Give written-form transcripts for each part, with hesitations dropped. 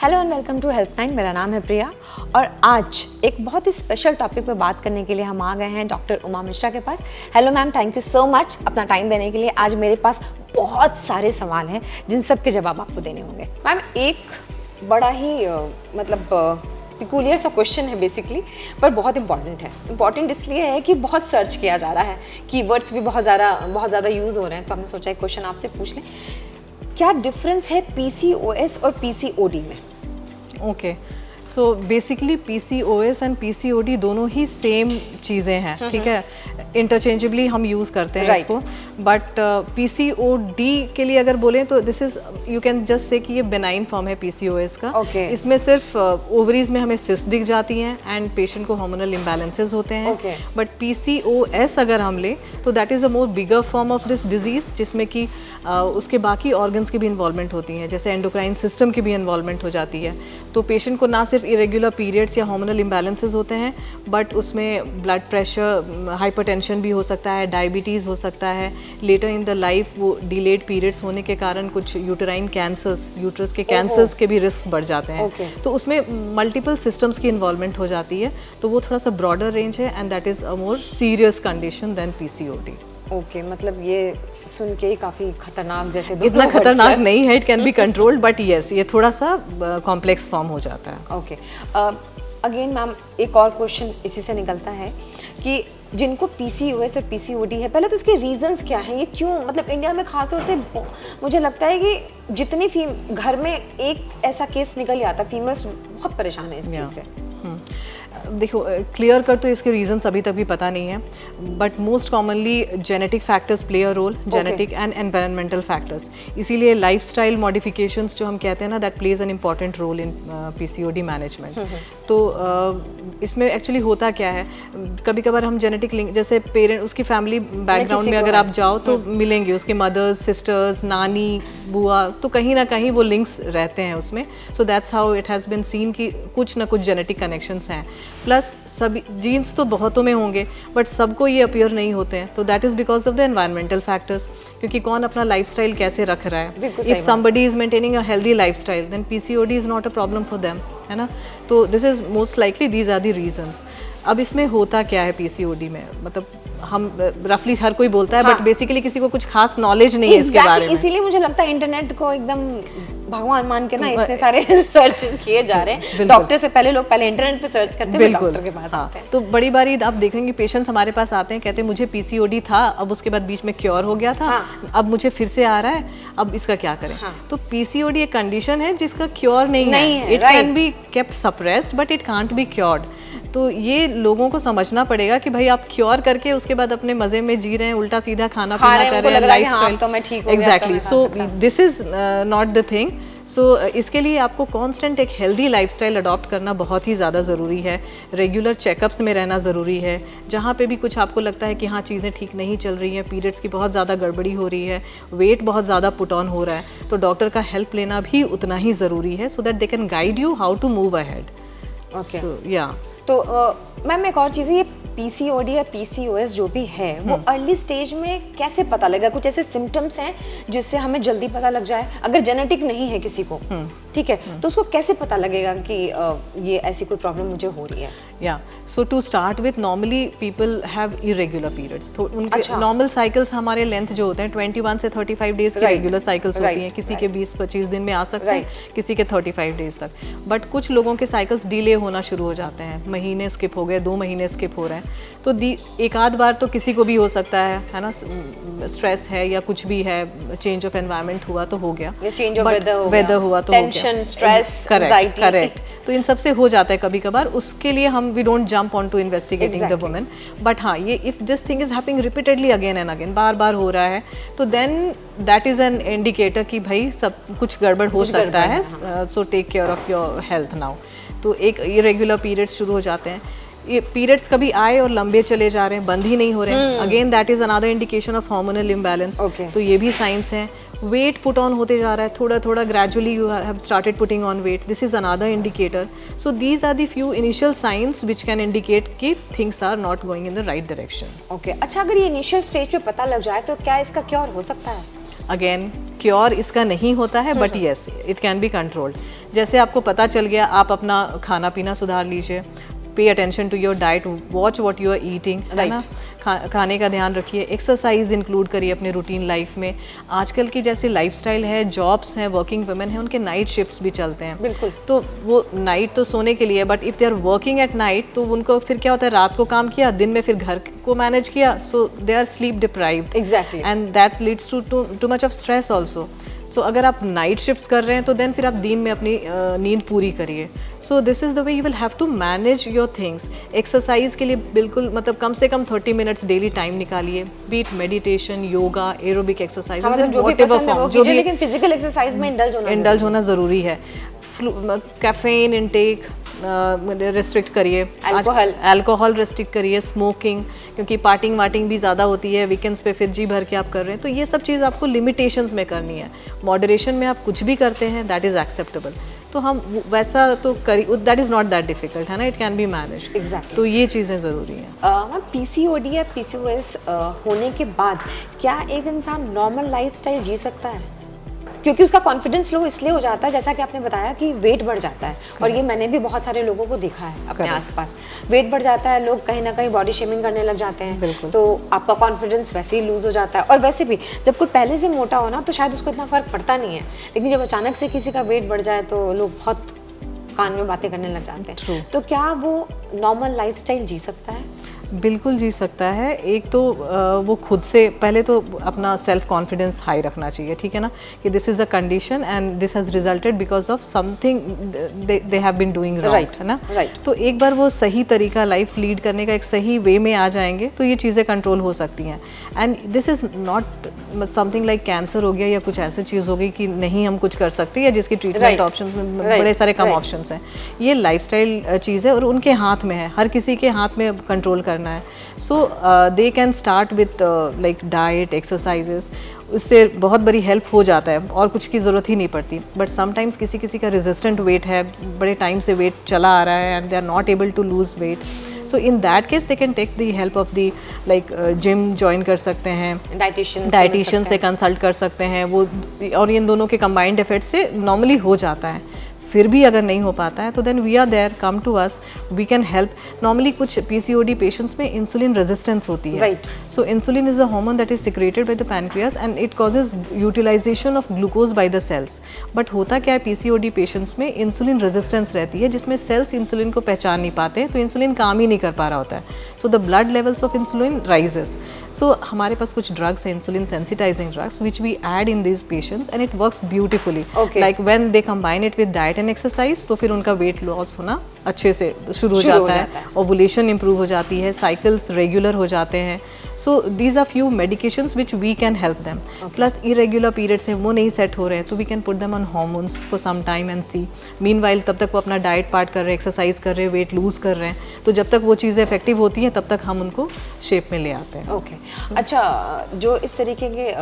Hello and welcome to helpline. मेरा नाम है प्रिया और आज एक बहुत ही स्पेशल टॉपिक पे बात करने के लिए हम आ गए हैं डॉक्टर उमा मिश्रा के पास। Hello ma'am, thank you so much अपना टाइम देने के लिए। आज मेरे पास बहुत सारे सवाल हैं जिन सब के जवाब आपको देने होंगे। मैम, एक बड़ा ही पिकुलियर सा क्वेश्चन है बेसिकली, पर बहुत इंपॉर्टेंट है। इंपॉर्टेंट इसलिए है कि बहुत सर्च किया जा रहा है, कीवर्ड्स भी बहुत ज़्यादा यूज़ हो रहे हैं, तो हमने सोचा एक क्वेश्चन आपसे पूछ लें। क्या डिफरेंस है PCOS और PCOD में? Okay, so basically PCOS and PCOD दोनों ही सेम चीज़ें हैं, ठीक है। इंटरचेंजेबली हम यूज़ करते हैं इसको, बट PCOD के लिए अगर बोलें तो this is, you can just say कि ये बेनाइन फॉर्म है PCOS का। इसमें सिर्फ ओवरीज में हमें सिस्ट दिख जाती हैं एंड पेशेंट को हार्मोनल इम्बैलेंसेस होते हैं। बट PCOS अगर हम लें तो that is a more bigger form of this disease, जिसमें कि उसके बाकी ऑर्गन्स की भी इन्वॉल्वमेंट होती हैं, जैसे एंडोक्राइन सिस्टम की भी इन्वॉल्वमेंट हो जाती है। तो पेशेंट को ना सिर्फ इरेगुलर पीरियड्स या हार्मोनल इम्बैलेंसेस होते हैं, बट उसमें ब्लड प्रेशर, हाइपरटेंशन भी हो सकता है, डायबिटीज़ हो सकता है। लेटर इन द लाइफ वो डिलेड पीरियड्स होने के कारण कुछ यूटेराइन कैंसर्स, यूट्रस के कैंसर्स के भी रिस्क बढ़ जाते हैं। तो उसमें मल्टीपल सिस्टम्स की इन्वॉल्वमेंट हो जाती है, तो वो थोड़ा सा ब्रॉडर रेंज है and that is a more serious condition then PCOD। Okay, मतलब ये सुन के ही काफ़ी खतरनाक जैसे इतना खतरनाक नहीं है, it can be controlled, but yes ये थोड़ा सा कॉम्प्लेक्स फॉर्म हो जाता है। ओके, अगेन मैम एक और क्वेश्चन इसी से निकलता है कि जिनको PCOS और PCOD है, पहले तो इसके रीजंस क्या हैं? ये क्यों, मतलब इंडिया में खास तौर से मुझे लगता है कि जितनी घर में एक ऐसा केस निकल आता, फीमेल्स बहुत परेशान है इस चीज़ से। देखो, क्लियर कर तो इसके रीजंस अभी तक भी पता नहीं है, but most commonly genetic factors play a role, genetic and environmental factors. इसीलिए लाइफस्टाइल मॉडिफिकेशंस जो हम कहते हैं ना, that plays an important role in PCOD management. तो इसमें एक्चुअली होता क्या है, कभी कभार हम जेनेटिक लिंक, जैसे पेरेंट, उसकी फैमिली बैकग्राउंड में अगर आप जाओ तो मिलेंगे उसके मदर्स, सिस्टर्स, नानी, बुआ, तो कहीं ना कहीं वो लिंक्स रहते हैं उसमें। So that's how it has been seen कि कुछ ना कुछ जेनेटिक कनेक्शंस हैं। प्लस सभी जीन्स तो बहुतों में होंगे, बट सबको ये अपीयर नहीं होते हैं, तो that is because of the environmental factors, क्योंकि कौन अपना लाइफस्टाइल कैसे रख रहा है। If somebody is maintaining a healthy lifestyle then PCOD is not a problem for them, है ना। तो this is most likely these are the reasons. अब इसमें होता क्या है PCOD में, मतलब हम रफली हर कोई बोलता है, बट बेसिकली किसी को कुछ खास नॉलेज नहीं है इसके बारे में। इसीलिए मुझे लगता है इंटरनेट को एकदम भगवान मान के ना इतने सारे सर्चेस किए जा रहे हैं। डॉक्टर से पहले लोग इंटरनेट पे सर्च करते हैं, डॉक्टर के पास आते हैं। तो बड़ी बारी आप देखेंगे पेशेंट्स हमारे पास आते हैं, कहते हैं मुझे PCOD था, अब उसके बाद बीच में क्योर हो गया था, अब मुझे फिर से आ रहा है, अब इसका क्या करें। तो PCOD एक कंडीशन है जिसका क्योर नहीं है। It can be kept suppressed but it can't be cured. तो ये लोगों को समझना पड़ेगा कि भाई आप क्योर करके उसके बाद अपने मजे में जी रहे हैं, उल्टा सीधा खाना पीना कर रहे हैं, lifestyle. Exactly, so this is not the thing. So इसके लिए आपको कांस्टेंट एक हेल्दी लाइफस्टाइल अडॉप्ट करना बहुत ही ज़्यादा ज़रूरी है। रेगुलर चेकअप्स में रहना ज़रूरी है। जहाँ पे भी कुछ आपको लगता है कि हाँ चीज़ें ठीक नहीं चल रही हैं, पीरियड्स की बहुत ज़्यादा गड़बड़ी हो रही है, वेट बहुत ज़्यादा पुट ऑन हो रहा है, तो डॉक्टर का हेल्प लेना भी उतना ही ज़रूरी है, so that they can guide you how to move ahead. Okay, या तो मैम एक और चीज़ है, ये PCOD या PCOS जो भी है वो अर्ली स्टेज में कैसे पता लगेगा? कुछ ऐसे सिम्टम्स हैं जिससे हमें जल्दी पता लग जाए? अगर जेनेटिक नहीं है किसी को, ठीक है, तो उसको कैसे पता लगेगा कि ये ऐसी कोई प्रॉब्लम मुझे हो रही है? या so to start with, normally people have irregular periods. तो उनके नॉर्मल साइकिल्स हमारे लेंथ जो होते हैं 21 से 35 डेज की रेगुलर साइकिल्स होती हैं। किसी के 20-25 दिन में आ सकते हैं, किसी के 35 डेज तक। बट कुछ लोगों के साइकिल्स डिले होना शुरू हो जाते हैं, महीने स्किप हो गए, 2 महीने स्किप हो रहे हैं। तो एक आध बार तो किसी को भी हो सकता है ना, स्ट्रेस है या कुछ भी है, चेंज ऑफ एनवायरनमेंट हुआ तो हो गया, चेंज ऑफ वेदर हुआ तो टेंशन, स्ट्रेस, एंजाइटी, करेक्ट। तो इन सब से हो जाता है कभी कभार। उसके लिए हम we don't jump on to investigating the woman, but हाँ, ये if this thing is happening repeatedly again and again, बार बार हो रहा है, तो then that is an indicator कि भाई सब कुछ गड़बड़ हो सकता है। So take care of your health now. तो एक इरेगुलर पीरियड्स शुरू हो जाते हैं, ये पीरियड्स कभी आए और लंबे चले जा रहे हैं, बंद ही नहीं हो रहे हैं, again that is another indication of hormonal imbalance. तो ये भी साइंस हैं। वेट पुट ऑन होते जा रहा है, थोड़ा थोड़ा gradually you have started putting on weight, this is another indicator. So these are the few initial signs which can indicate कि things are not going in the right direction. Okay, अच्छा, अगर ये इनिशियल स्टेज पे पता लग जाए तो क्या इसका क्योर हो सकता है? अगेन क्योर इसका नहीं होता है, but yes it can be controlled. जैसे आपको पता चल गया, आप अपना खाना पीना सुधार लीजिए, pay attention to your diet, watch what you are eating, है ना, खाने का ध्यान रखिए, एक्सरसाइज इंक्लूड करिए अपने रूटीन लाइफ में। आजकल की जैसे लाइफस्टाइल है, जॉब्स हैं, वर्किंग वुमेन हैं, उनके नाइट शिफ्ट्स भी चलते हैं, बिल्कुल, तो वो नाइट तो सोने के लिए, but if they are working at night तो उनको फिर क्या होता है, रात को काम किया, दिन में फिर घर को मैनेज किया, so they are sleep deprived, exactly, and that leads to much of stress also. So अगर आप नाइट शिफ्ट्स कर रहे हैं तो देन फिर आप दिन में अपनी नींद पूरी करिए। So this is the way you will have to manage your things. Exercise के लिए बिल्कुल मतलब कम से कम 30 मिनट्स डेली टाइम निकालिए, be it meditation, yoga, aerobic exercise, लेकिन फिजिकल एक्सरसाइज में इंडल्ज होना ज़रूरी है। कैफीन इनटेक रिस्ट्रिक्ट करिए, अल्कोहल रिस्ट्रिक्ट करिए, स्मोकिंग, क्योंकि पार्टिंग वाटिंग भी ज़्यादा होती है वीकेंड्स पे, फिर जी भर के आप कर रहे हैं, तो ये सब चीज़ आपको लिमिटेशंस में करनी है। मॉडरेशन में आप कुछ भी करते हैं दैट इज़ एक्सेप्टेबल, तो हम वैसा तो करिए, that is not that difficult, है ना, it can be manage. Exactly, तो ये चीज़ें ज़रूरी हैं। मैम पीसीओडी या पीसीओएस होने के बाद क्या एक इंसान नॉर्मल लाइफस्टाइल जी सकता है? क्योंकि उसका कॉन्फिडेंस लो इसलिए हो जाता है, जैसा कि आपने बताया कि वेट बढ़ जाता है, और ये मैंने भी बहुत सारे लोगों को देखा है अपने आसपास, वेट बढ़ जाता है, लोग कहीं ना कहीं बॉडी शेमिंग करने लग जाते हैं, तो आपका कॉन्फिडेंस वैसे ही लूज हो जाता है। और वैसे भी जब कोई पहले से मोटा हो ना तो शायद उसको इतना फर्क पड़ता नहीं है, लेकिन जब अचानक से किसी का वेट बढ़ जाए तो लोग बहुत कान में बातें करने लग जाते हैं। तो क्या वो नॉर्मल लाइफस्टाइल जी सकता है? बिल्कुल जी सकता है। एक तो वो खुद से पहले तो अपना सेल्फ कॉन्फिडेंस हाई रखना चाहिए, ठीक है ना, कि this is a condition and this has resulted because of something they have been doing right, है ना, राइट। तो एक बार वो सही तरीका लाइफ लीड करने का एक सही वे में आ जाएंगे तो ये चीज़ें कंट्रोल हो सकती हैं। And this is not something like cancer हो गया या कुछ ऐसी चीज़ हो गई कि नहीं हम कुछ कर सकते या जिसकी ट्रीटमेंट ऑप्शन बड़े सारे कम ऑप्शंस हैं। ये लाइफस्टाइल चीज़ है और उनके हाथ में है, हर किसी के हाथ में कंट्रोल करना है। So they can start with like diet, exercises, उससे बहुत बड़ी हेल्प हो जाता है और कुछ की ज़रूरत ही नहीं पड़ती। बट समटाइम्स किसी किसी का रेजिस्टेंट वेट है, बड़े टाइम से वेट चला आ रहा है and they are not able to lose weight, so in that case they can take the help of the like gym join कर सकते हैं, डाइटिशियन से कंसल्ट कर सकते हैं वो, और इन दोनों के कंबाइंड एफर्ट से नॉर्मली हो जाता है। फिर भी अगर नहीं हो पाता है तो then we are there, come to us, we can help. Normally कुछ पीसीओडी पेशेंट्स में इंसुलिन रेजिस्टेंस होती है, right. So insulin is a hormone that is secreted by the pancreas and it causes utilization of glucose by the cells. But होता क्या है, PCOD patients में insulin resistance रहती है जिसमें सेल्स इंसुलिन को पहचान नहीं पाते, तो इंसुलिन काम ही नहीं कर पा रहा होता है, so the blood levels of insulin rises. So हमारे पास कुछ ड्रग्स हैं, insulin sensitising drugs, which we add in this patients and it works beautifully, like when they combine it with diet and exercise, तो फिर उनका weight loss होना अच्छे से शुरू हो जाता है, ओवुलेशन इंप्रूव हो जाती है, साइकिल्स रेगुलर हो जाते हैं। So these are few medications which we can help them. Plus irregular periods हैं वो नहीं सेट हो रहे हैं तो we can put them on hormones for some time and see. Meanwhile तब तक वो अपना डाइट पार्ट कर रहे हैं, एक्सरसाइज कर रहे हैं, वेट लूज कर रहे हैं, तो जब तक वो चीज़ें इफेक्टिव होती हैं तब तक हम उनको शेप में ले आते हैं। ओके, अच्छा, जो इस तरीके के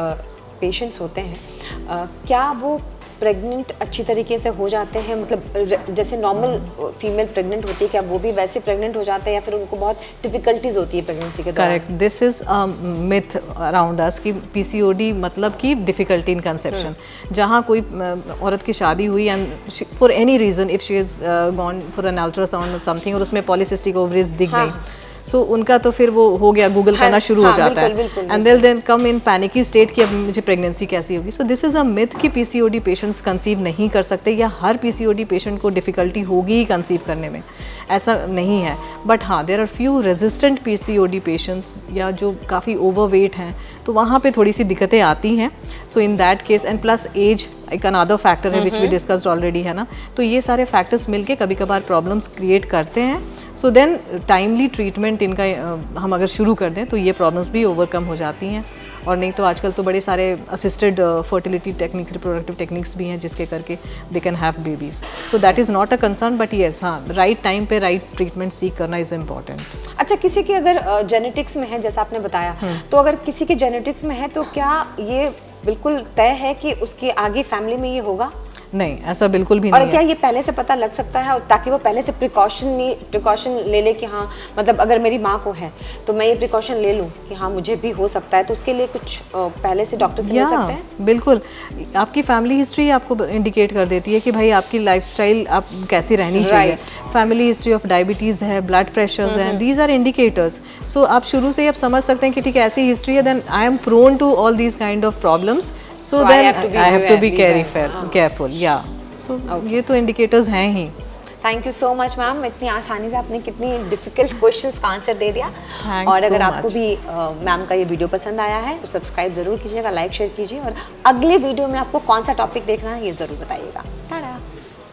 पेशेंट्स होते हैं, क्या वो प्रेग्नेंट अच्छी तरीके से हो जाते हैं, मतलब जैसे नॉर्मल फीमेल प्रेग्नेंट होती है, क्या वो भी वैसे प्रेग्नेंट हो जाते हैं या फिर उनको बहुत डिफिकल्टीज होती है प्रेगनेंसी के दौरान? Correct, this is myth around us कि पीसीओडी मतलब कि डिफिकल्टी इन कंसेप्शन। जहाँ कोई औरत की शादी हुई and for any reason if she is gone for an ultrasound something और उसमें पॉलीसिस्टिक ओवरीज दिख गई, सो उनका तो फिर वो हो गया, गूगल करना शुरू हो जाता है and then come in panicky state कि अब मुझे प्रेगनेंसी कैसी होगी। So this is a myth कि पीसीओडी पेशेंट्स कंसीव नहीं कर सकते या हर पीसीओडी पेशेंट को डिफ़िकल्टी होगी ही कंसीव करने में, ऐसा नहीं है। बट हाँ, there are few resistant PCOD patients या जो काफ़ी ओवरवेट हैं, तो वहाँ पे थोड़ी सी दिक्कतें आती हैं। So in that case and plus as एक अनदर फैक्टर है विच वी डिस्कस्ड ऑलरेडी, है ना, तो ये सारे फैक्टर्स मिलके कभी कभार प्रॉब्लम्स क्रिएट करते हैं। सो देन टाइमली ट्रीटमेंट इनका हम अगर शुरू कर दें तो ये प्रॉब्लम्स भी ओवरकम हो जाती हैं। और नहीं तो आजकल तो बड़े सारे assisted fertility technique, reproductive techniques भी हैं जिसके करके they can have babies. So that is not a concern, but yes, हाँ, राइट टाइम पे राइट ट्रीटमेंट सीख करना इज़ इम्पॉर्टेंट। अच्छा, किसी की अगर जेनेटिक्स में है, जैसा आपने बताया, तो अगर किसी के जेनेटिक्स में है तो क्या ये बिल्कुल तय है कि उसके आगे फैमिली में ये होगा? नहीं, ऐसा बिल्कुल भी और नहीं क्या है। ये पहले से पता लग सकता है ताकि वो पहले से प्रिकॉशन ले ले कि हाँ मतलब अगर मेरी माँ को है तो मैं ये प्रिकॉशन ले लूँ कि हाँ मुझे भी हो सकता है, तो उसके लिए कुछ पहले से डॉक्टर से मिल सकते हैं? बिल्कुल, आपकी फैमिली हिस्ट्री आपको इंडिकेट कर देती है कि भाई आपकी लाइफस्टाइल आप कैसी रहनी चाहिए। फैमिली हिस्ट्री ऑफ डायबिटीज़ है, ब्लड प्रेशर्स हैं, दीज आर इंडिकेटर्स। सो आप शुरू से ही आप समझ सकते हैं कि ठीक है ऐसी हिस्ट्री है, then I am prone to all these kind of problems, so then I have to be careful, या सो ये तो इंडिकेटर्स हैं ही। Thank you so much ma'am, इतनी आसानी से आपने कितनी डिफिकल्ट क्वेश्चंस का आंसर दे दिया। Thanks और अगर so आपको much. भी मैम का ये वीडियो पसंद आया है तो सब्सक्राइब जरूर कीजिएगा, लाइक शेयर कीजिए और अगले वीडियो में आपको कौन सा टॉपिक देखना है ये ज़रूर बताइएगा। टाटा।